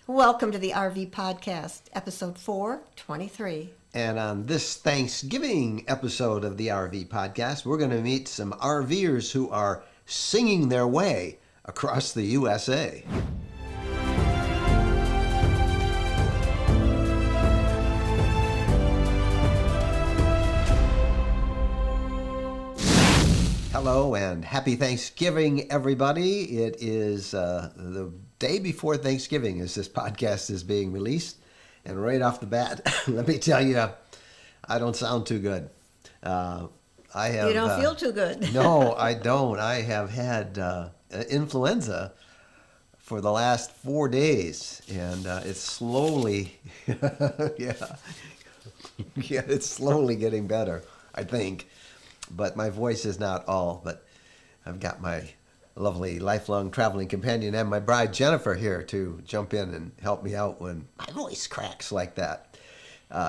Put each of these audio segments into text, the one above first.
Welcome to the RV Podcast, episode 423. And on this Thanksgiving episode of the RV Podcast, we're going to meet some RVers who are singing their way across the USA. Hello and happy Thanksgiving, everybody. It is the day before Thanksgiving as this podcast is being released. And right off the bat, let me tell you, I don't sound too good. You don't feel too good. No, I don't. I have had influenza for the last 4 days, and it's slowly, it's slowly getting better, I think. But my voice is not all, but I've got my lovely lifelong traveling companion and my bride Jennifer here to jump in and help me out when my voice cracks like that.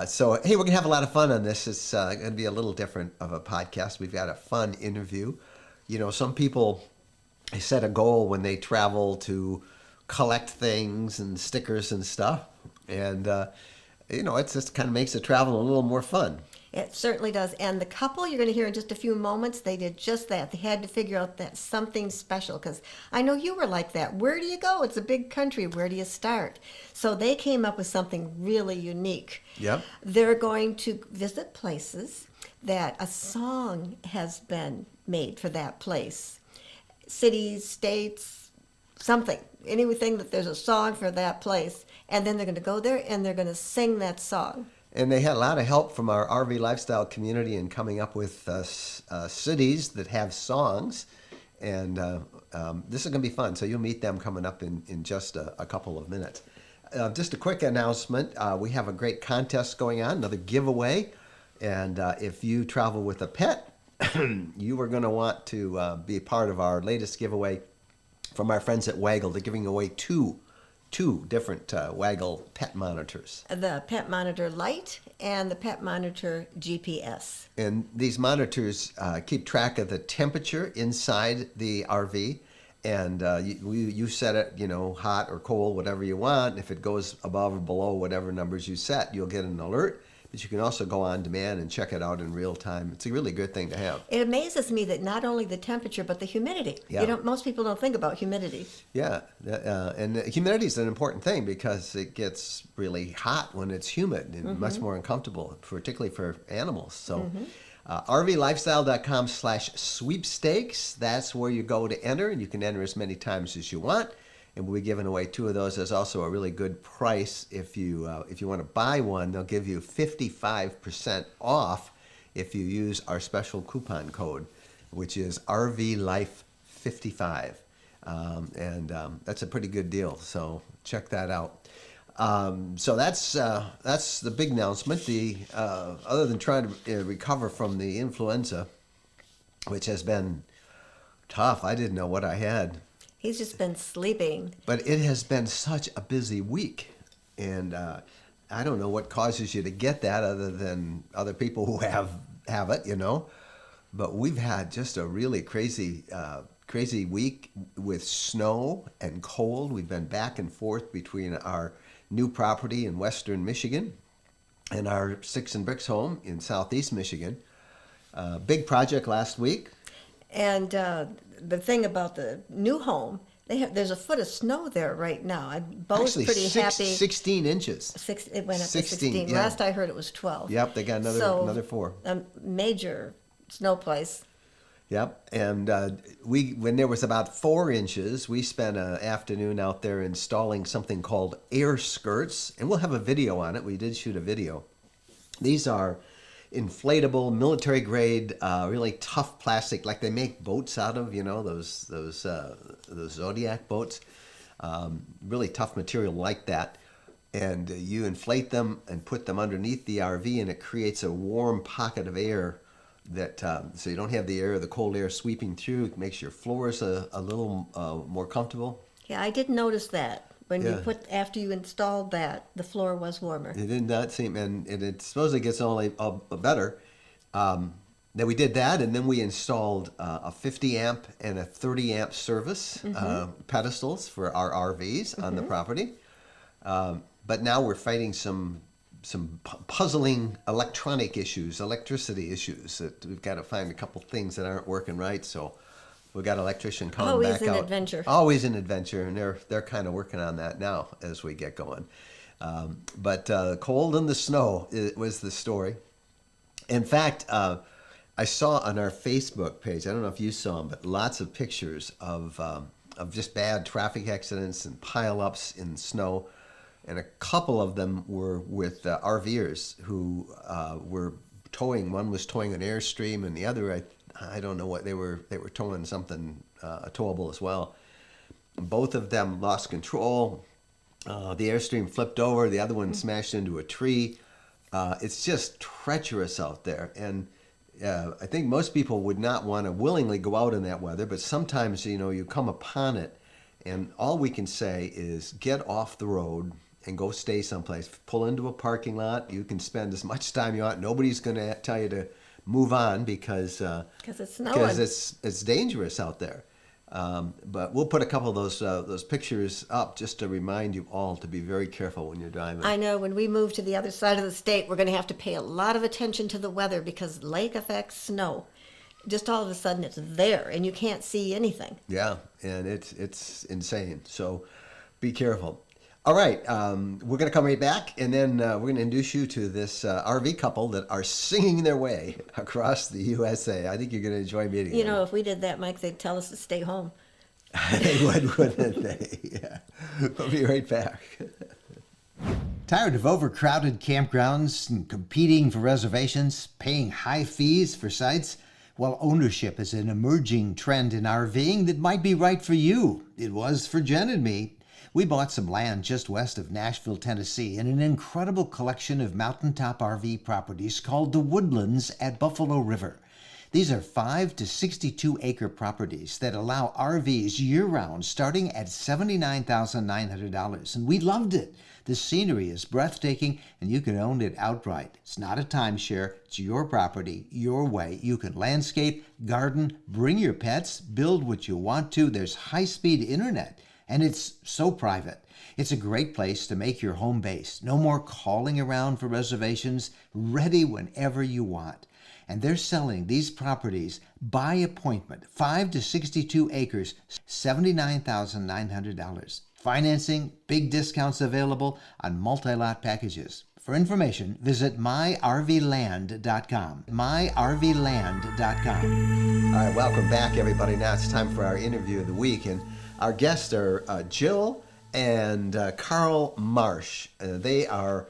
So, hey, we're going to have a lot of fun on this. It's going to be a little different of a podcast. We've got a fun interview. You know, some people set a goal when they travel to collect things and stickers and stuff. And, it just kind of makes the travel a little more fun. It certainly does. And the couple you're going to hear in just a few moments, they did just that. They had to figure out that something special, because I know you were like that. Where do you go? It's a big country. Where do you start? So they came up with something really unique. Yep. They're going to visit places that a song has been made for that place. Cities, states, something. Anything that there's a song for that place. And then they're going to go there and they're going to sing that song. And they had a lot of help from our RV lifestyle community in coming up with cities that have songs. And this is going to be fun. So you'll meet them coming up in just a couple of minutes. Just a quick announcement. We have a great contest going on, another giveaway. And if you travel with a pet, you are going to want to be a part of our latest giveaway from our friends at Waggle. They're giving away two different Waggle pet monitors. The Pet Monitor Lite and the Pet Monitor GPS. And these monitors keep track of the temperature inside the RV. And you set it, hot or cold, whatever you want. If it goes above or below whatever numbers you set, you'll get an alert. But you can also go on demand and check it out in real time. It's a really good thing to have. It amazes me that not only the temperature, but the humidity. Yeah. Most people don't think about humidity. Yeah, and humidity is an important thing because it gets really hot when it's humid and much more uncomfortable, particularly for animals. So RVlifestyle.com/sweepstakes, that's where you go to enter, and you can enter as many times as you want. And we'll be giving away 2 of those. There's also a really good price. If you want to buy one, they'll give you 55% off if you use our special coupon code, which is RVLife55. That's a pretty good deal. So check that out. So that's the big announcement. Other than trying to recover from the influenza, which has been tough. I didn't know what I had. He's just been sleeping. But it has been such a busy week. And I don't know what causes you to get that other than other people who have it, But we've had just a really crazy week with snow and cold. We've been back and forth between our new property in western Michigan and our Sticks and Bricks home in southeast Michigan. Big project last week. And the thing about the new home, there's a foot of snow there right now. Bo's pretty happy. 16 inches. It went up to 16. Yeah. Last I heard it was 12. Yep, they got another 4. A major snow place. Yep, and when there was about 4 inches, we spent an afternoon out there installing something called air skirts, and we'll have a video on it. We did shoot a video. These are inflatable, military grade, really tough plastic, like they make boats out of, those Zodiac boats. Really tough material like that. And you inflate them and put them underneath the RV, and it creates a warm pocket of air that so you don't have the cold air sweeping through. It makes your floors a little more comfortable. Yeah, I did notice that. After you installed that, the floor was warmer. It did not seem, and it supposedly gets only better. Then we did that, and then we installed a 50 amp and a 30 amp service pedestals for our RVs on the property. But now we're fighting some puzzling electronic issues, electricity issues. That we've got to find a couple things that aren't working right. So we've got an electrician coming Always back an out. adventure. Always an adventure, and they're kind of working on that now as we get going. But cold and the snow was the story. In fact, I saw on our Facebook page, I don't know if you saw them, but lots of pictures of just bad traffic accidents and pileups in snow. And a couple of them were with RVers who were towing. One was towing an Airstream, and the other, I don't know what they were towing something towable as well. Both of them lost control. The Airstream flipped over. The other one smashed into a tree. It's just treacherous out there, and I think most people would not want to willingly go out in that weather. But sometimes, you come upon it, and all we can say is get off the road and go stay someplace. Pull into a parking lot. You can spend as much time you want. Nobody's going to tell you to move on because it's snowing. Because it's dangerous out there. But we'll put a couple of those pictures up just to remind you all to be very careful when you're driving. I know when we move to the other side of the state, we're going to have to pay a lot of attention to the weather because lake effect snow. Just all of a sudden it's there and you can't see anything. Yeah, and it's insane. So be careful. All right, we're going to come right back, and then we're going to introduce you to this RV couple that are singing their way across the USA. I think you're going to enjoy meeting them. If we did that, Mike, they'd tell us to stay home. They would, wouldn't they? Yeah. We'll be right back. Tired of overcrowded campgrounds and competing for reservations, paying high fees for sites? Well, ownership is an emerging trend in RVing that might be right for you. It was for Jen and me. We bought some land just west of Nashville, Tennessee, in an incredible collection of mountaintop RV properties called the Woodlands at Buffalo River. These are 5 to 62 acre properties that allow RVs year-round starting at $79,900, and we loved it. The scenery is breathtaking, and you can own it outright. It's not a timeshare. It's your property, your way. You can landscape, garden, bring your pets, build what you want to. There's high-speed internet. And it's so private. It's a great place to make your home base. No more calling around for reservations, ready whenever you want. And they're selling these properties by appointment, 5 to 62 acres, $79,900. Financing, big discounts available on multi-lot packages. For information, visit myrvland.com. myrvland.com. All right, welcome back, everybody. Now it's time for our interview of the week, and our guests are Jill and Carl Marsh. They are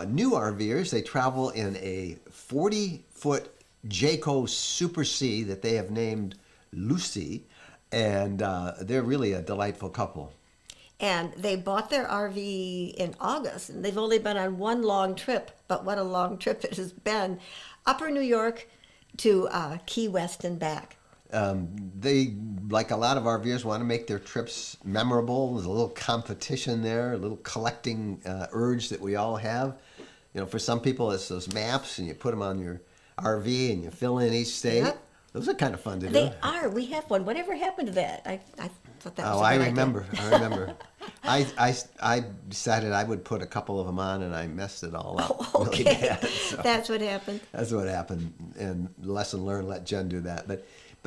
new RVers. They travel in a 40-foot Jayco Super C that they have named Lucy, and they're really a delightful couple. And they bought their RV in August, and they've only been on one long trip, but what a long trip it has been. Upper New York to Key West and back. They, like a lot of RVers, want to make their trips memorable. There's a little competition there, a little collecting urge that we all have. For some people, it's those maps, and you put them on your RV, and you fill in each state. Yep. Those are kind of fun to do. They are. We have one. Whatever happened to that? I thought that was I a good remember. idea. I remember. I decided I would put a couple of them on, and I messed it all up. Oh, really okay. bad, so That's what happened. that's what happened. And lesson learned, let Jen do that. But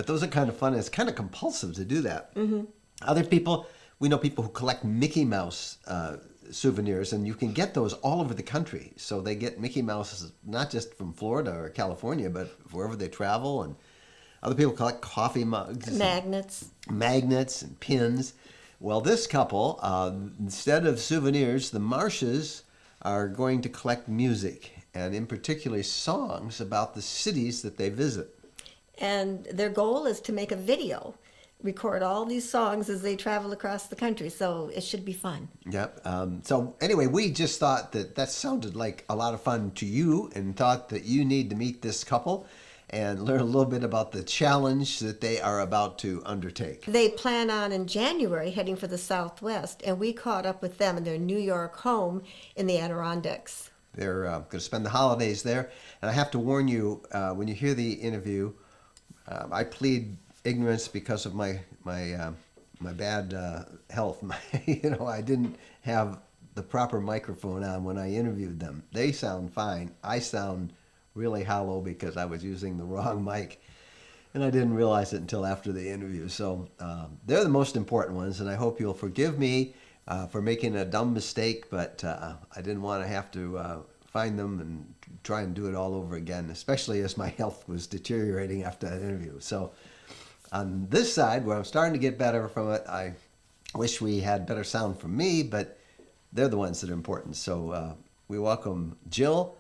those are kind of fun. It's kind of compulsive to do that. Mm-hmm. Other people, we know people who collect Mickey Mouse souvenirs, and you can get those all over the country. So they get Mickey Mouse not just from Florida or California, but wherever they travel. And other people collect coffee mugs, Magnets and pins. Well, this couple, instead of souvenirs, the Marshes are going to collect music, and in particular songs about the cities that they visit. And their goal is to make a video, record all these songs as they travel across the country. So it should be fun. Yep. So anyway, we just thought that sounded like a lot of fun to you, and thought that you need to meet this couple and learn a little bit about the challenge that they are about to undertake. They plan on in January heading for the Southwest, and we caught up with them in their New York home in the Adirondacks. They're going to spend the holidays there. And I have to warn you, when you hear the interview, I plead ignorance because of my bad health. I didn't have the proper microphone on when I interviewed them. They sound fine. I sound really hollow because I was using the wrong mic, and I didn't realize it until after the interview. So they're the most important ones, and I hope you'll forgive me for making a dumb mistake, but I didn't want to have to find them and try and do it all over again, especially as my health was deteriorating after that interview. So on this side, where I'm starting to get better from it, I wish we had better sound from me, but they're the ones that are important. So we welcome Jill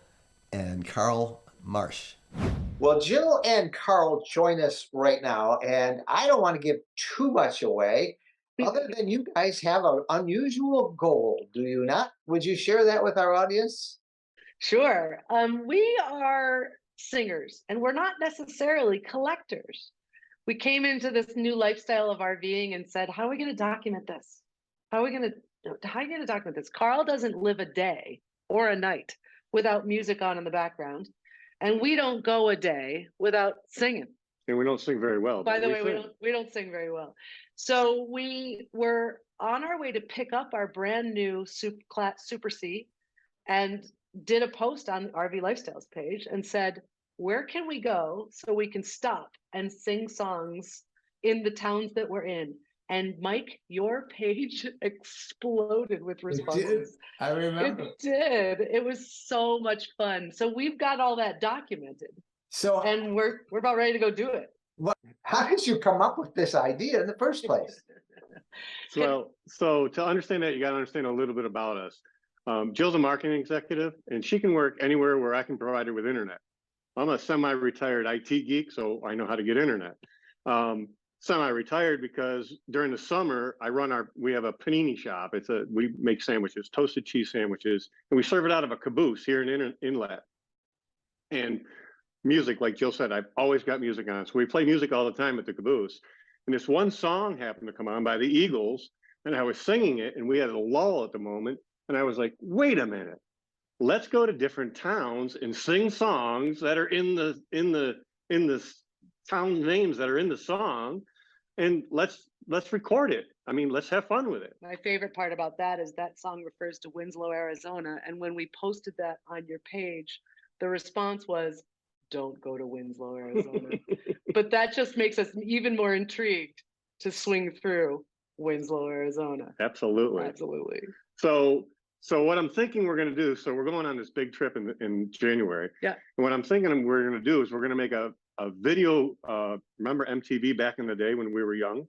and Carl Marsh. Well, Jill and Carl join us right now, and I don't want to give too much away, other than you guys have an unusual goal, do you not? Would you share that with our audience? Sure. We are singers, and we're not necessarily collectors. We came into this new lifestyle of RVing and said, how are we going to document this? How are we going to document this? Carl doesn't live a day or a night without music on in the background, and we don't go a day without singing. And we don't sing very well. By the way, we don't sing very well. So we were on our way to pick up our brand new Super C, and did a post on the RV Lifestyles page and said, where can we go so we can stop and sing songs in the towns that we're in? And Mike, your page exploded with responses. It did. I remember. It did. It was so much fun. So we've got all that documented. So, And we're about ready to go do it. how did you come up with this idea in the first place? So to understand that, you got to understand a little bit about us. Jill's a marketing executive, and she can work anywhere where I can provide her with internet. I'm a semi-retired IT geek, so I know how to get internet. Semi-retired because during the summer we have a panini shop. We make sandwiches, toasted cheese sandwiches, and we serve it out of a caboose here in Inlet. And music, like Jill said, I've always got music on, so we play music all the time at the caboose. And this one song happened to come on by the Eagles, and I was singing it, and we had a lull at the moment. And I was like, wait a minute, let's go to different towns and sing songs that are in the town names that are in the song, and let's record it. I mean, let's have fun with it. My favorite part about that is that song refers to Winslow, Arizona. And when we posted that on your page, the response was, don't go to Winslow, Arizona. But that just makes us even more intrigued to swing through Winslow, Arizona. Absolutely. Absolutely. So what I'm thinking we're going to do, so we're going on this big trip in January. Yeah. And what I'm thinking we're going to do is we're going to make a video. Remember MTV back in the day when we were young?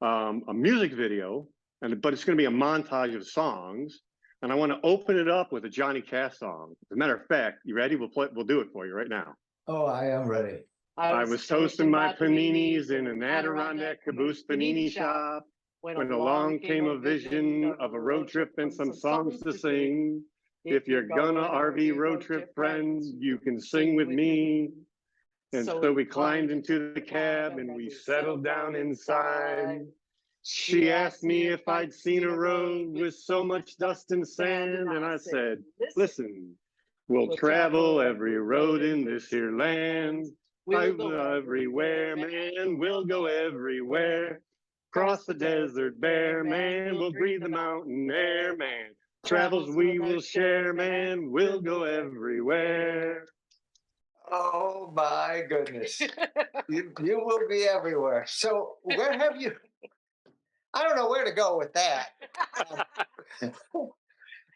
A music video, but it's going to be a montage of songs. And I want to open it up with a Johnny Cash song. As a matter of fact, you ready? We'll do it for you right now. Oh, I am ready. I was toasting my paninis in an Adirondack caboose panini shop. When along came a vision of a road trip and some songs to sing. If you're gonna RV road trip, friends, you can sing with me. And so we climbed into the cab and we settled down inside. She asked me if I'd seen a road with so much dust and sand, and I said, listen, we'll travel every road in this here land. We'll go everywhere, man, we'll go everywhere. Cross the desert bare, man, we'll breathe the mountain air, man. Travels we will share, man, we'll go everywhere. Oh my goodness. You will be everywhere. So where have you, I don't know where to go with that.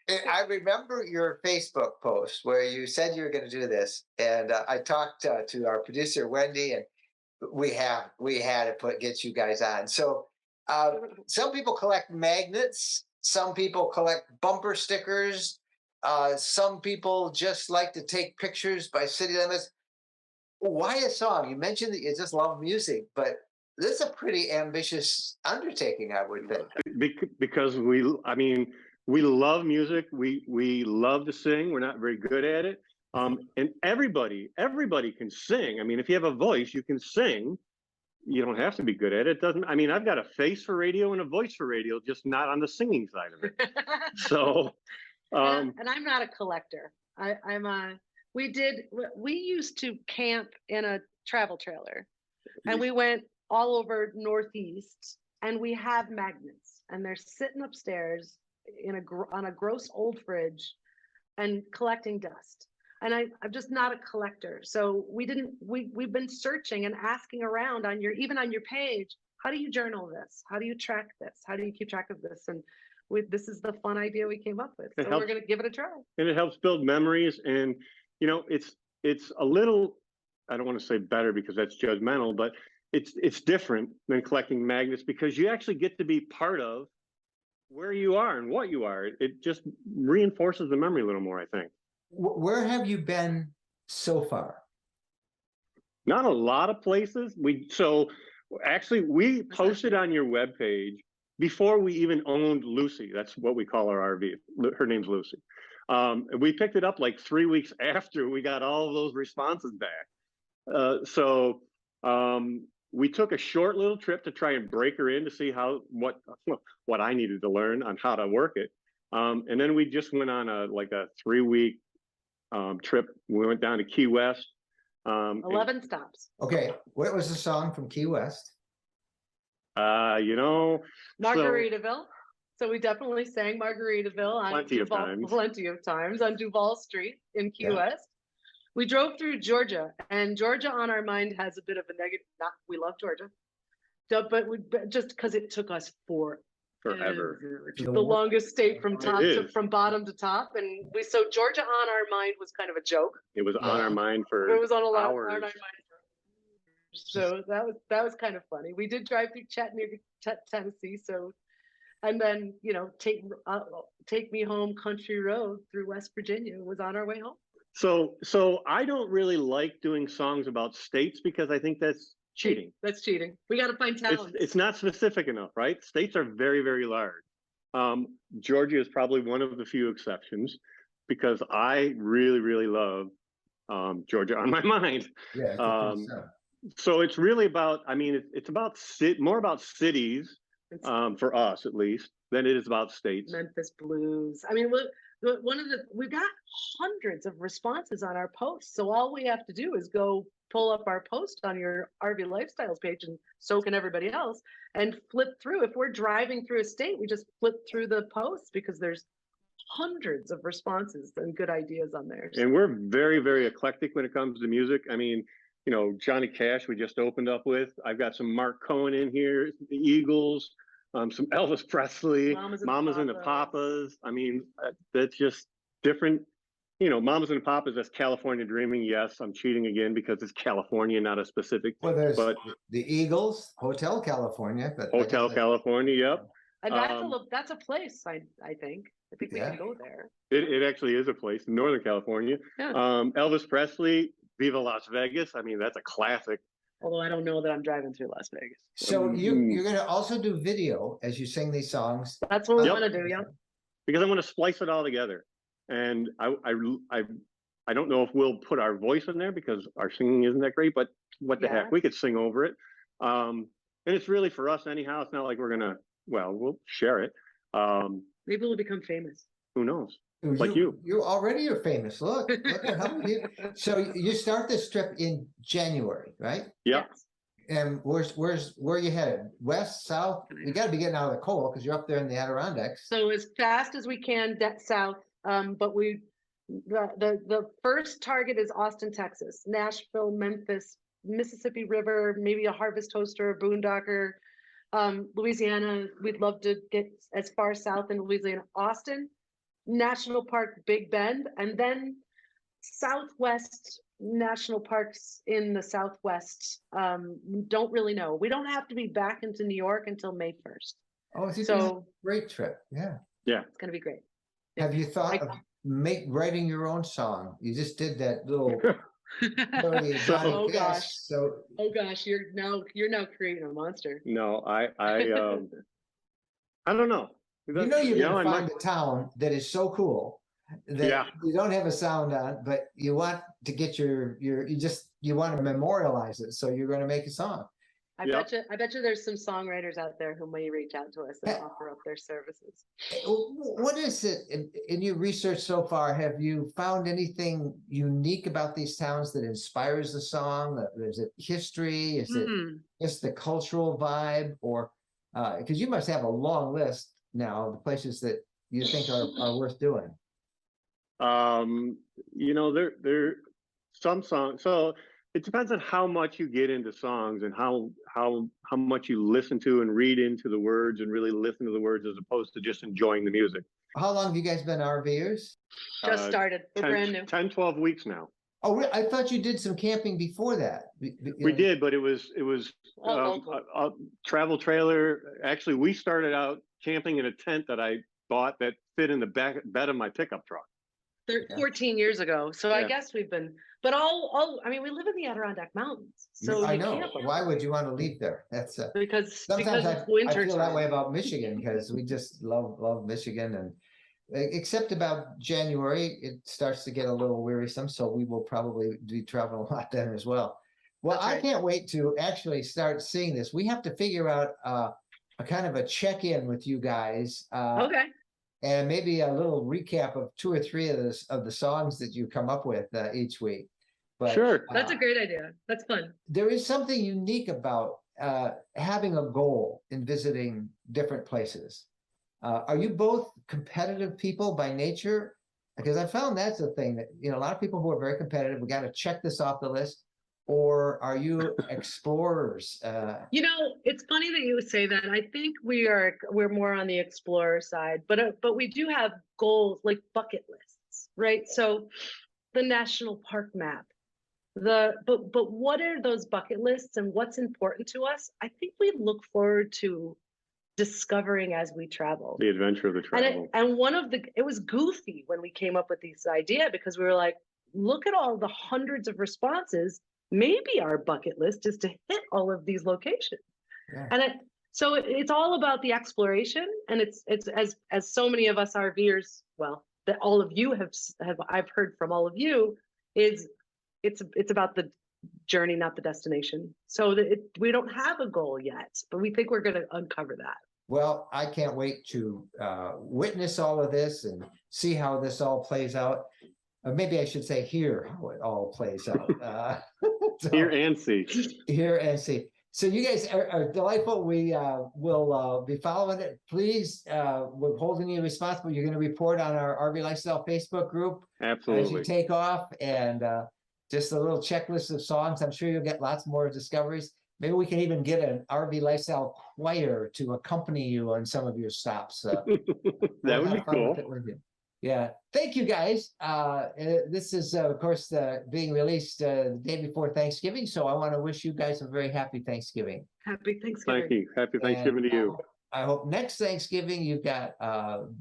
I remember your Facebook post where you said you were going to do this. And I talked to our producer, Wendy, and we had to get you guys on. So some people collect magnets, some people collect bumper stickers, some people just like to take pictures by city limits. Why a song? You mentioned that you just love music, but this is a pretty ambitious undertaking, I would think. Because we love music. We love to sing. We're not very good at it. And everybody can sing. I mean, if you have a voice, you can sing. You don't have to be good at it. I've got a face for radio and a voice for radio, just not on the singing side of it. So, and I'm not a collector. We used to camp in a travel trailer, and we went all over Northeast, and we have magnets, and they're sitting upstairs on a gross old fridge and collecting dust. And I'm just not a collector. So we've been searching and asking around on even on your page, how do you journal this? How do you track this? How do you keep track of this? And this is the fun idea we came up with. So we're going to give it a try. And it helps build memories. And, you know, it's a little, I don't want to say better because that's judgmental, but it's different than collecting magnets because you actually get to be part of where you are and what you are. It just reinforces the memory a little more, I think. Where have you been so far? Not a lot of places. We posted on your webpage before we even owned Lucy. That's what we call our RV. Her name's Lucy. We picked it up like 3 weeks after we got all of those responses back. So we took a short little trip to try and break her in to see what I needed to learn on how to work it. And then we just went on a 3-week trip. We went down to Key West. 11 stops. Okay, what was the song from Key West? Margaritaville. So we definitely sang Margaritaville on plenty of times on Duval Street in Key West. We drove through Georgia, and Georgia on our mind has a bit of a negative. We love Georgia, but just because it took us forever. The longest state from bottom to top, and so Georgia on our mind was kind of a joke. It was on our mind for it was on a lot hours. On our mind. So that was kind of funny. We did drive through Chattanooga, Tennessee. So, and then take me home country road through West Virginia was on our way home. So I don't really like doing songs about states because I think that's cheating. That's cheating. We got to find talent. It's not specific enough, right? States are very, very large. Georgia is probably one of the few exceptions because I really, really love Georgia on my mind. Yeah. So it's really about, it's about more about cities for us at least than it is about states. Memphis blues. We've got hundreds of responses on our posts. So all we have to do is go pull up our post on your RV Lifestyles page, and so can everybody else, and flip through. If we're driving through a state, we just flip through the posts because there's hundreds of responses and good ideas on there. And we're very, very eclectic when it comes to music. Johnny Cash we just opened up with. I've got some Mark Cohen in here, the Eagles, some Elvis Presley, Mamas and the Papas. That's just different. Mamas and the Papas, that's California Dreaming. Yes, I'm cheating again because it's California, not a specific. Well, there's the Eagles, Hotel California. Hotel California, yep. And that's a place, I think. I think we can go there. It actually is a place in Northern California. Yeah. Elvis Presley, Viva Las Vegas. That's a classic. Although I don't know that I'm driving through Las Vegas. So you're going to also do video as you sing these songs. That's what we want to do, yeah. Because I want to splice it all together. And I don't know if we'll put our voice in there because our singing isn't that great, but what the heck, we could sing over it. And it's really for us anyhow. It's not like we're going to, we'll share it. Maybe we'll become famous. Who knows? Like you. You already are famous. Look at how you. So you start this trip in January, right? Yeah. Yes. And where are you headed? West, south? You got to be getting out of the cold because you're up there in the Adirondacks. So as fast as we can south. But the first target is Austin, Texas, Nashville, Memphis, Mississippi River, maybe a harvest toaster, a boondocker. Louisiana, we'd love to get as far south in Louisiana, Austin, National Park, Big Bend, and then Southwest national parks in the Southwest. Don't really know. We don't have to be back into New York until May 1st. Oh, so great trip. Yeah. Yeah. It's going to be great. Have you thought of writing your own song? You just did that little. Oh gosh, you're now creating a monster. No, I don't know. You're gonna find a town that is so cool that you don't have a sound on, but you want to get you want to memorialize it, so you're going to make a song. I bet you there's some songwriters out there who may reach out to us and offer up their services. What is it in your research so far? Have you found anything unique about these towns that inspires the song? Is it history? Is it just the cultural vibe? Or because you must have a long list now of the places that you think are worth doing? There some songs. So it depends on how much you get into songs and how much you listen to and read into the words and really listen to the words as opposed to just enjoying the music. How long have you guys been RVers? Just started. We're 10, brand new. 10, 12 weeks now. Oh, I thought you did some camping before that. We did, but it was Local. a travel trailer. Actually, we started out camping in a tent that I bought that fit in the bed of my pickup truck. 14 years ago. So I Yeah. guess we've been, but I mean, we live in the Adirondack Mountains. So I you know. can't, Why would you want to leave there? That's because sometimes it's winter I feel that time. way about Michigan because we just love Michigan, and except about January, it starts to get a little wearisome. So we will probably be traveling a lot then as well. Well, That's I right. can't wait to actually start seeing this. We have to figure out a kind of a check-in with you guys. Okay. And maybe a little recap of 2 or 3 of the songs that you come up with each week. But Sure. That's a great idea. That's fun. there is something unique about having a goal in visiting different places. Are you both competitive people by nature? Because I found that's the thing that, a lot of people who are very competitive, we got to check this off the list. Or are you explorers? It's funny that you would say that. I think we're more on the explorer side, but we do have goals like bucket lists, right? So the national park map, but what are those bucket lists and what's important to us? I think we look forward to discovering as we travel. The adventure of the travel. And it was goofy when we came up with this idea because we were like, look at all the hundreds of responses. Maybe our bucket list is to hit all of these locations. Yeah. And so it's all about the exploration. And it's as so many of us RVers, well, that all of you have I've heard from all of you, is it's about the journey, not the destination. So we don't have a goal yet, but we think we're going to uncover that. Well, I can't wait to witness all of this and see how this all plays out. Maybe I should say hear how it all plays out. Hear and see. Hear and see. So you guys are delightful. We will be following it. Please, we're holding you responsible. You're going to report on our RV Lifestyle Facebook group as you Absolutely. take off, and just a little checklist of songs. I'm sure you'll get lots more discoveries. Maybe we can even get an RV Lifestyle choir to accompany you on some of your stops. That would be cool. Yeah. Thank you, guys. This is, of course, being released the day before Thanksgiving. So I want to wish you guys a very happy Thanksgiving. Happy Thanksgiving. Thank you. Happy Thanksgiving to you. I hope next Thanksgiving you've got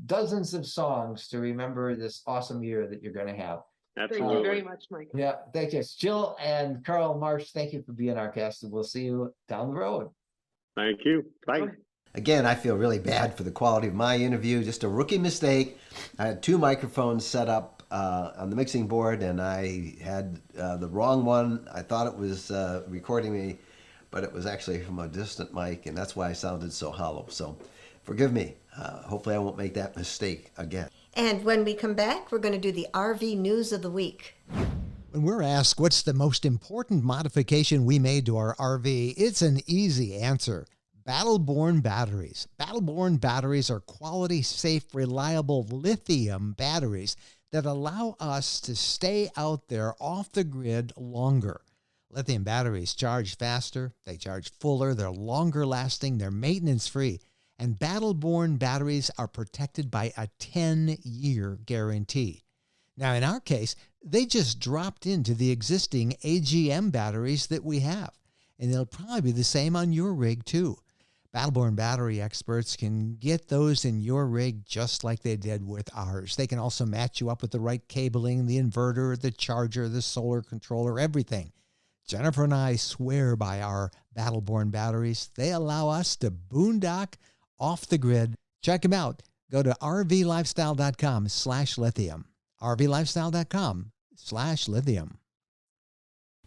dozens of songs to remember this awesome year that you're going to have. Absolutely. Thank you very much, Mike. Yeah. Thank you. Jill and Carl Marsh, thank you for being our guests, and we'll see you down the road. Thank you. Bye. Okay. Again, I feel really bad for the quality of my interview. Just a rookie mistake. I had 2 microphones set up on the mixing board, and I had the wrong one. I thought it was recording me, but it was actually from a distant mic, and that's why I sounded so hollow. So forgive me. Hopefully I won't make that mistake again. And when we come back, we're going to do the RV News of the Week. When we're asked what's the most important modification we made to our RV, it's an easy answer. Battle-born batteries. Battle-born batteries are quality, safe, reliable lithium batteries that allow us to stay out there off the grid longer. Lithium batteries charge faster, they charge fuller, they're longer lasting, they're maintenance-free, and battle-born batteries are protected by a 10-year guarantee. Now, in our case, they just dropped into the existing AGM batteries that we have, and they'll probably be the same on your rig too. Battle-born battery experts can get those in your rig just like they did with ours. They can also match you up with the right cabling, the inverter, the charger, the solar controller, everything. Jennifer and I swear by our Battle-born batteries. They allow us to boondock off the grid. Check them out. Go to rvlifestyle.com/lithium. rvlifestyle.com/lithium.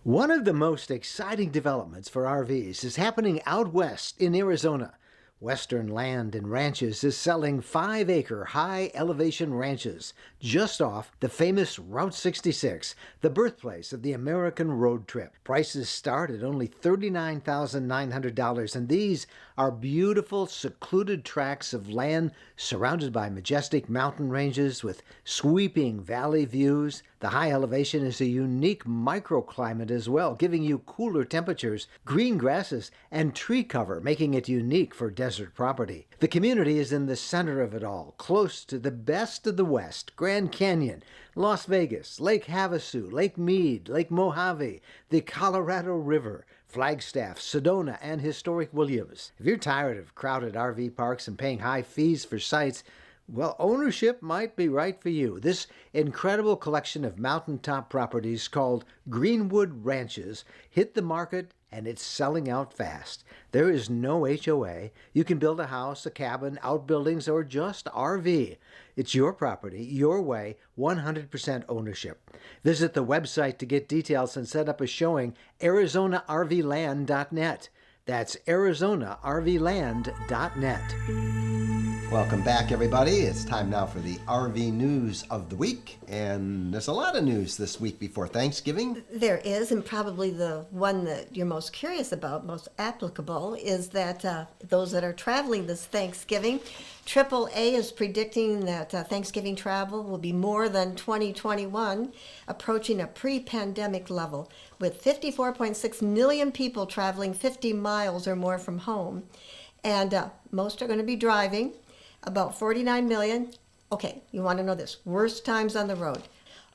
One of the most exciting developments for RVs is happening out west in Arizona. Western Land and Ranches is selling 5-acre high-elevation ranches just off the famous Route 66, the birthplace of the American road trip. Prices start at only $39,900, and these are beautiful, secluded tracts of land surrounded by majestic mountain ranges with sweeping valley views. The high elevation is a unique microclimate as well, giving you cooler temperatures, green grasses, and tree cover, making it unique for desert property. The community is in the center of it all, close to the best of the West: Grand Canyon, Las Vegas, Lake Havasu, Lake Mead, Lake Mojave, the Colorado River, Flagstaff, Sedona, and historic Williams. If you're tired of crowded RV parks and paying high fees for sites, well, ownership might be right for you. This incredible collection of mountaintop properties called Greenwood Ranches hit the market, and it's selling out fast. There is no HOA. You can build a house, a cabin, outbuildings, or just RV. It's your property, your way, 100% ownership. Visit the website to get details and set up a showing, ArizonaRVland.net. That's ArizonaRVland.net. Welcome back, everybody. It's time now for the RV news of the week. And there's a lot of news this week before Thanksgiving. There is, and probably the one that you're most curious about, most applicable, is that those that are traveling this Thanksgiving, AAA is predicting that Thanksgiving travel will be more than 2021, approaching a pre-pandemic level, with 54.6 million people traveling 50 miles or more from home. And most are going to be driving. About 49 million. Okay, you want to know this. Worst times on the road.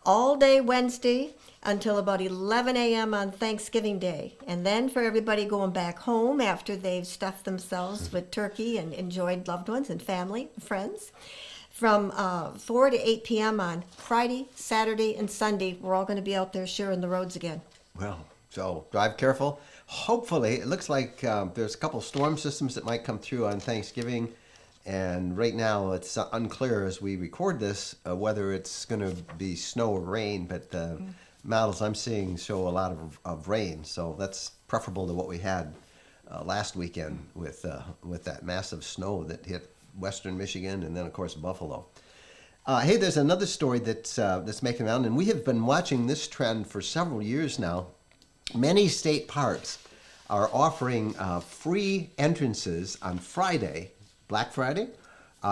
All day Wednesday until about 11 a.m. on Thanksgiving Day. And then for everybody going back home after they've stuffed themselves with turkey and enjoyed loved ones and family, friends. From 4 to 8 p.m. on Friday, Saturday, and Sunday, we're all going to be out there sharing the roads again. Well, so drive careful. Hopefully, it looks like there's a couple storm systems that might come through on Thanksgiving. And right now, it's unclear as we record this whether it's going to be snow or rain, but the models I'm seeing show a lot of rain. So that's preferable to what we had last weekend with that massive snow that hit western Michigan and then, of course, Buffalo. Hey, there's another story that's making around, and we have been watching this trend for several years now. Many state parks are offering free entrances on Friday, Black Friday,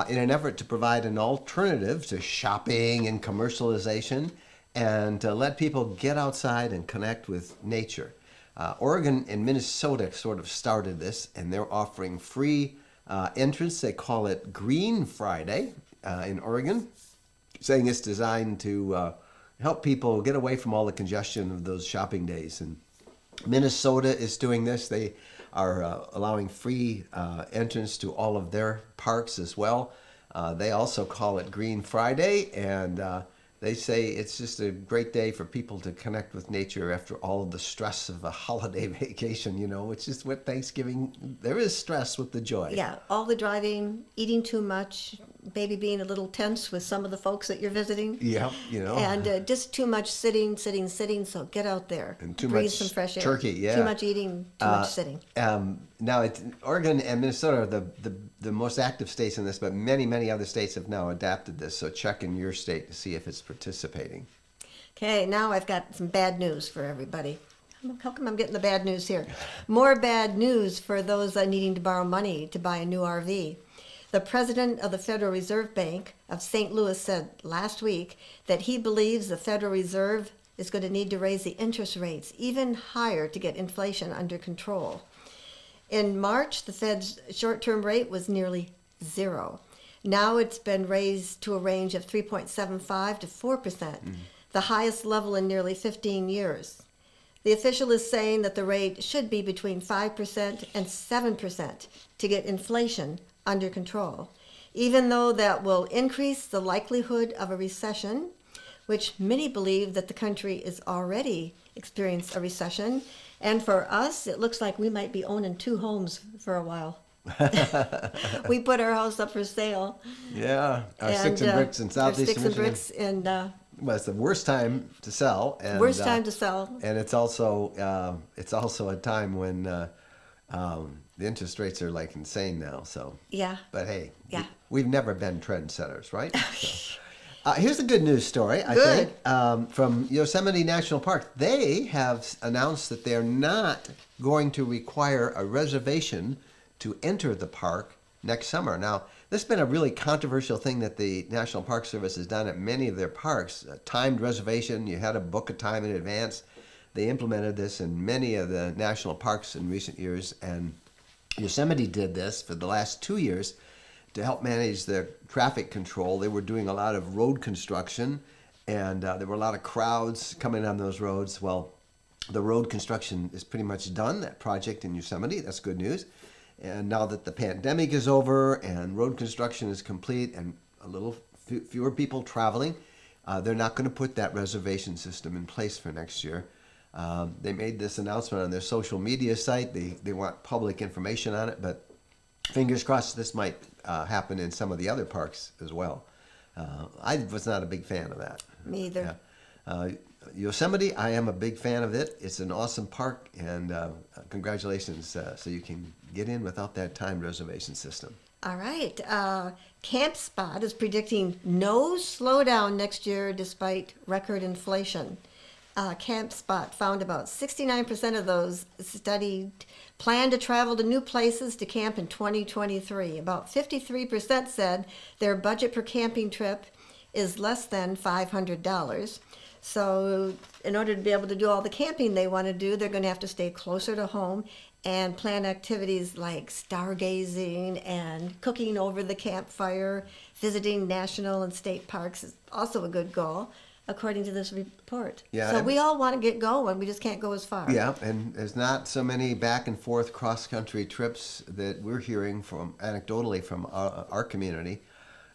in an effort to provide an alternative to shopping and commercialization and to let people get outside and connect with nature. Oregon and Minnesota sort of started this, and they're offering free entrance. They call it Green Friday in Oregon, saying it's designed to help people get away from all the congestion of those shopping days. And Minnesota is doing this. They are allowing free entrance to all of their parks as well. They also call it Green Friday, and they say it's just a great day for people to connect with nature after all of the stress of a holiday vacation, you know, which is what Thanksgiving, there is stress with the joy. Yeah, all the driving, eating too much, maybe being a little tense with some of the folks that you're visiting. Yeah, you know. And just too much sitting, so get out there. And too breathe much some fresh air. turkey, yeah. Too much eating, too much sitting. Now, Oregon and Minnesota are the most active states in this, but many other states have now adapted this. So check in your state to see if it's participating. Okay, now I've got some bad news for everybody. How come I'm getting the bad news here? More bad news for those needing to borrow money to buy a new RV. The president of the Federal Reserve Bank of St. Louis said last week that he believes the Federal Reserve is going to need to raise the interest rates even higher to get inflation under control. In March, the Fed's short-term rate was nearly 0. Now it's been raised to a range of 3.75 to 4%, the highest level in nearly 15 years. The official is saying that the rate should be between 5% and 7% to get inflation under control, even though that will increase the likelihood of a recession, which many believe that the country is already experienced a recession. And for us, it looks like we might be owning 2 homes for a while. We put our house up for sale. Yeah, our sticks and bricks in southeastern Sticks and Michigan. bricks, and Well, it's the worst time to sell. And, worst time to sell. And it's also a time when the interest rates are like insane now. So, Yeah. but hey, Yeah. we've never been trendsetters, right? So, here's a good news story, I Good. think, from Yosemite National Park. They have announced that they're not going to require a reservation to enter the park next summer. Now, this has been a really controversial thing that the National Park Service has done at many of their parks. A timed reservation, you had to book a time in advance. They implemented this in many of the national parks in recent years, and Yosemite did this for the last 2 years to help manage the traffic control. They were doing a lot of road construction, and there were a lot of crowds coming on those roads. Well, the road construction is pretty much done, that project in Yosemite. That's good news. And now that the pandemic is over and road construction is complete and a little fewer people traveling, they're not going to put that reservation system in place for next year. They made this announcement on their social media site. They want public information on it, but fingers crossed this might happen in some of the other parks as well. I was not a big fan of that. Me either. Yeah. Yosemite, I am a big fan of it. It's an awesome park, and congratulations. So you can get in without that timed reservation system. All right. CampSpot is predicting no slowdown next year despite record inflation. CampSpot found about 69% of those studied plan to travel to new places to camp in 2023. About 53% said their budget per camping trip is less than $500. So in order to be able to do all the camping they want to do, they're going to have to stay closer to home and plan activities like stargazing and cooking over the campfire. Visiting national and state parks is also a good goal, according to this report. Yeah, So we all want to get going. We just can't go as far. Yeah, and there's not so many back and forth cross-country trips that we're hearing from anecdotally from our community.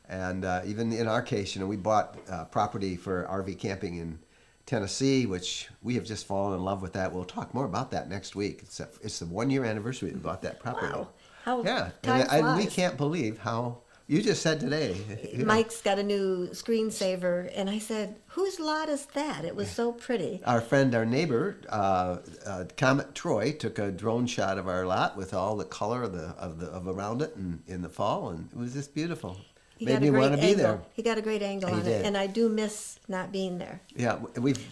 And even in our case, we bought property for RV camping in Tennessee, which we have just fallen in love with that. We'll talk more about that next week. It's the 1 year anniversary we bought that property. Wow. How Yeah, time and we flies. can't believe how, you just said today. Yeah. Mike's got a new screensaver, and I said, whose lot is that? It was so pretty. Our friend, our neighbor, Comet Troy, took a drone shot of our lot with all the color of around it in the fall, and it was just beautiful. He Made got me a great want to be angle. there. He got a great angle He on did. it, and I do miss not being there. Yeah,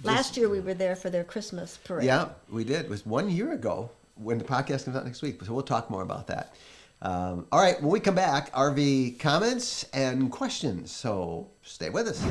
Last year we were there for their Christmas parade. Yeah, we did. It was 1 year ago when the podcast comes out next week, so we'll talk more about that. All right, when we come back, RV comments and questions, so stay with us.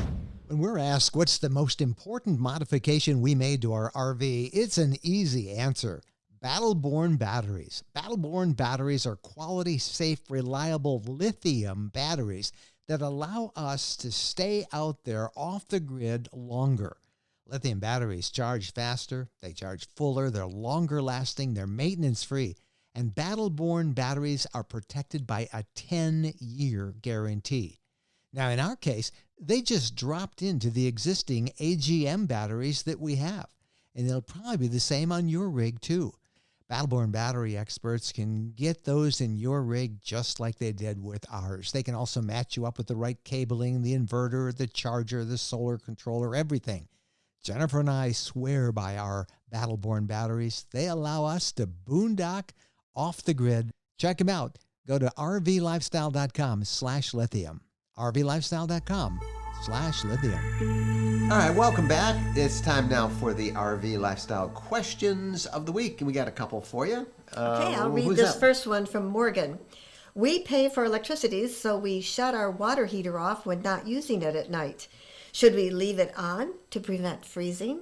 When we're asked what's the most important modification we made to our RV, it's an easy answer. Battle-Born batteries. Battle-Born batteries are quality, safe, reliable lithium batteries that allow us to stay out there off the grid longer. Lithium batteries charge faster, they charge fuller, they're longer lasting, they're maintenance-free, and Battle-Born batteries are protected by a 10-year guarantee. Now, in our case, they just dropped into the existing AGM batteries that we have, and they'll probably be the same on your rig too. Battle-Born battery experts can get those in your rig just like they did with ours. They can also match you up with the right cabling, the inverter, the charger, the solar controller, everything. Jennifer and I swear by our Battle-Born batteries. They allow us to boondock off the grid. Check them out. Go to rvlifestyle.com/lithium. rvlifestyle.com/lithium. All right, welcome back. It's time now for the RV Lifestyle questions of the week, and we got a couple for you. Okay, I'll read who's this that? first one from Morgan. We pay for electricity, so we shut our water heater off when not using it at night. Should we leave it on to prevent freezing?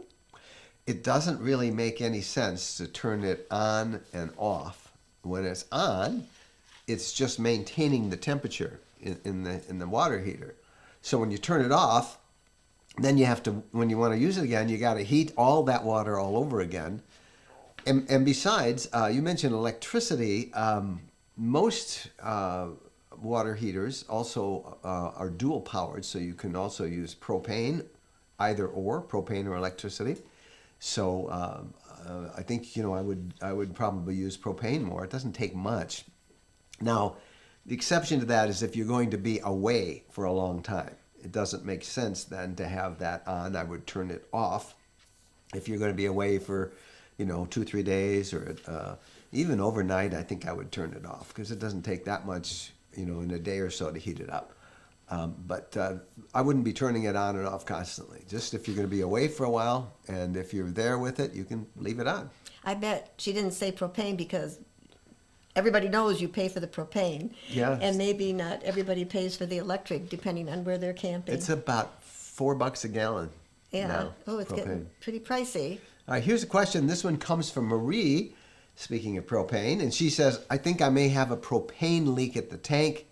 It doesn't really make any sense to turn it on and off. When it's on, it's just maintaining the temperature in the water heater. So when you turn it off, then you have to, when you want to use it again, you got to heat all that water all over again. And besides, you mentioned electricity. Most water heaters also are dual powered, so you can also use propane, either or, propane or electricity. So I think I would probably use propane more. It doesn't take much. Now, the exception to that is if you're going to be away for a long time. It doesn't make sense then to have that on. I would turn it off. If you're going to be away for 2-3 days or Even overnight, I think I would turn it off because it doesn't take that much, in a day or so to heat it up. But I wouldn't be turning it on and off constantly. Just if you're going to be away for a while, and if you're there with it, you can leave it on. I bet she didn't say propane because everybody knows you pay for the propane. Yeah. And maybe not everybody pays for the electric, depending on where they're camping. It's about $4 a gallon. Yeah. Now, Oh, it's propane. getting pretty pricey. All right, here's a question. This one comes from Marie, speaking of propane, and she says, I think I may have a propane leak at the tank.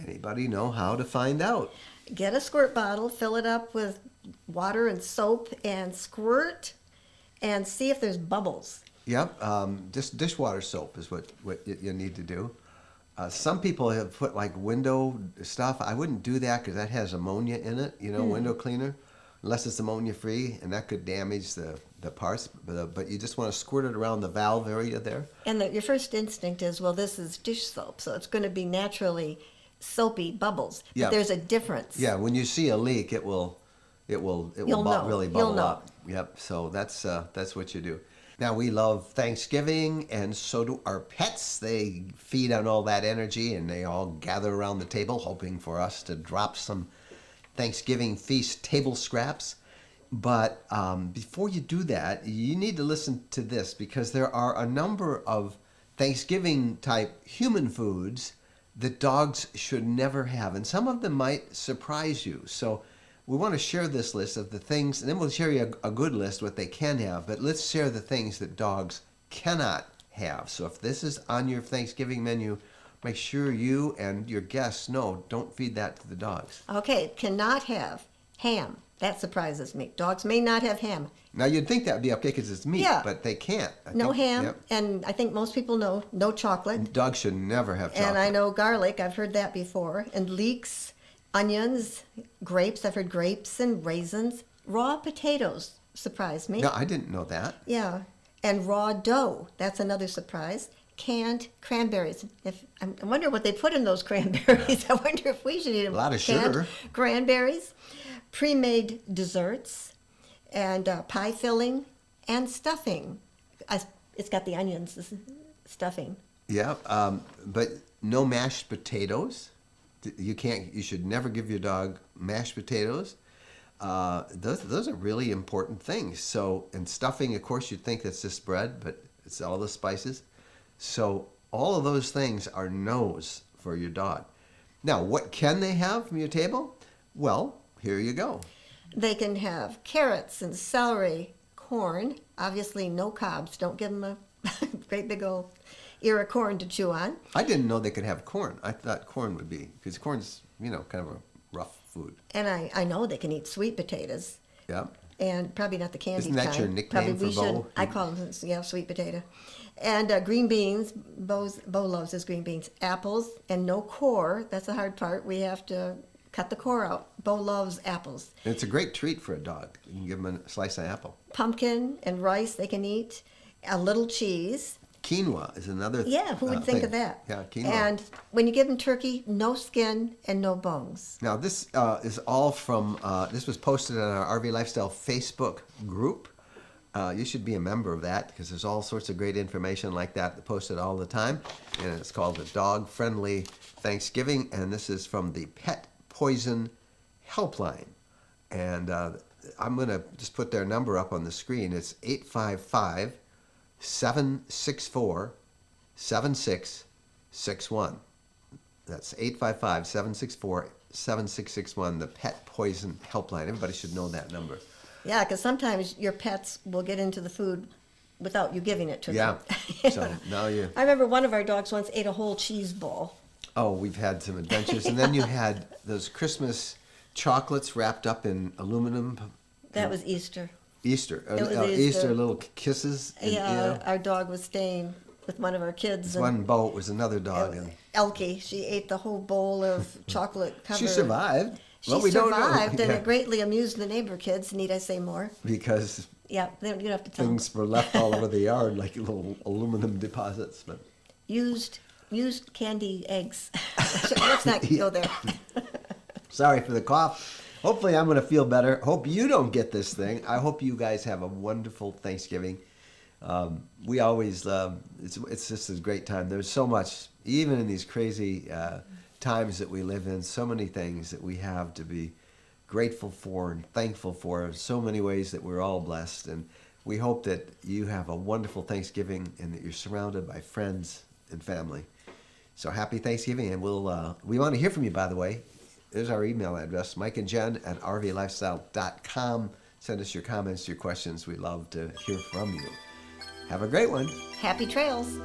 Anybody know how to find out? Get a squirt bottle, fill it up with water and soap, and squirt, and see if there's bubbles. Yep, just dishwater soap is what you need to do. Some people have put like window stuff. I wouldn't do that because that has ammonia in it, window cleaner, unless it's ammonia free, and that could damage the parts. But you just want to squirt it around the valve area there. And your first instinct is, well, this is dish soap, so it's going to be naturally soapy bubbles. But Yeah. there's a difference. Yeah, when you see a leak, it will You'll really know. bubble You'll know. up. Yep. So that's what you do. Now we love Thanksgiving, and so do our pets. They feed on all that energy, and they all gather around the table, hoping for us to drop some Thanksgiving feast table scraps. But before you do that, you need to listen to this because there are a number of Thanksgiving type human foods that dogs should never have, and some of them might surprise you. So we want to share this list of the things, and then we'll share you a good list what they can have, but let's share the things that dogs cannot have. So if this is on your Thanksgiving menu, make sure you and your guests know, don't feed that to the dogs. Okay, cannot have ham. That surprises me. Dogs may not have ham. Now you'd think that would be okay because it's meat, Yeah. but they can't. No ham, Yep. and I think most people know no chocolate. Dogs should never have chocolate. And I know garlic, I've heard that before, and leeks, onions, grapes, I've heard grapes and raisins. Raw potatoes surprise me. No, I didn't know that. Yeah, and raw dough, that's another surprise. Canned cranberries. I wonder what they put in those cranberries. I wonder if we should eat them. A lot of Canned sugar. Cranberries, pre-made desserts, and pie filling, and stuffing. It's got the onions, this stuffing. Yeah, but no mashed potatoes. You should never give your dog mashed potatoes. Those are really important things. So, and stuffing, of course, you'd think that's just bread, but it's all the spices. So all of those things are no's for your dog. Now, what can they have from your table? Well, here you go. They can have carrots and celery, corn, obviously no cobs. Don't give them a great big old ear of corn to chew on. I didn't know they could have corn. I thought corn would be, because corn's, kind of a rough food. And I know they can eat sweet potatoes. Yeah. And probably not the candied Isn't that kind. your nickname Probably for Bo? I call them, sweet potato. And green beans. Bo loves his green beans. Apples and no core. That's the hard part. We have to cut the core out. Bo loves apples. And it's a great treat for a dog. You can give them a slice of apple. Pumpkin and rice they can eat. A little cheese. Quinoa is another Yeah, who would think thing. of that? Yeah, quinoa. And when you give them turkey, no skin and no bones. Now, this is all from, this was posted on our RV Lifestyle Facebook group. You should be a member of that because there's all sorts of great information like that posted all the time. And it's called the Dog Friendly Thanksgiving. And this is from the Pet Poison Helpline. And I'm going to just put their number up on the screen. It's 855-764-7661. That's 855-764-7661, the Pet Poison Helpline. Everybody should know that number. Yeah, because sometimes your pets will get into the food without you giving it to them. Yeah. So now you. I remember one of our dogs once ate a whole cheese ball. Oh, we've had some adventures. And then you had those Christmas chocolates wrapped up in aluminum. That was Easter. Easter. It was Easter Easter. little kisses. And, Yeah, our dog was staying with one of our kids. One boat was another dog. And Elkie, she ate the whole bowl of chocolate covered. she survived. She Well, we don't know. survived, and Yeah. it greatly amused the neighbor kids. Need I say more? Because Yeah, you don't have to tell them. things were left all over the yard like little aluminum deposits. But Used candy eggs. Let's not go there. sorry for the cough. Hopefully I'm going to feel better. Hope you don't get this thing. I hope you guys have a wonderful Thanksgiving. We always, it's just a great time. There's so much, even in these crazy times that we live in, so many things that we have to be grateful for and thankful for. So many ways that we're all blessed. And we hope that you have a wonderful Thanksgiving and that you're surrounded by friends and family. So happy Thanksgiving, and we want to hear from you, by the way. There's our email address, mikeandjen@rvlifestyle.com. Send us your comments, your questions. We'd love to hear from you. Have a great one. Happy trails.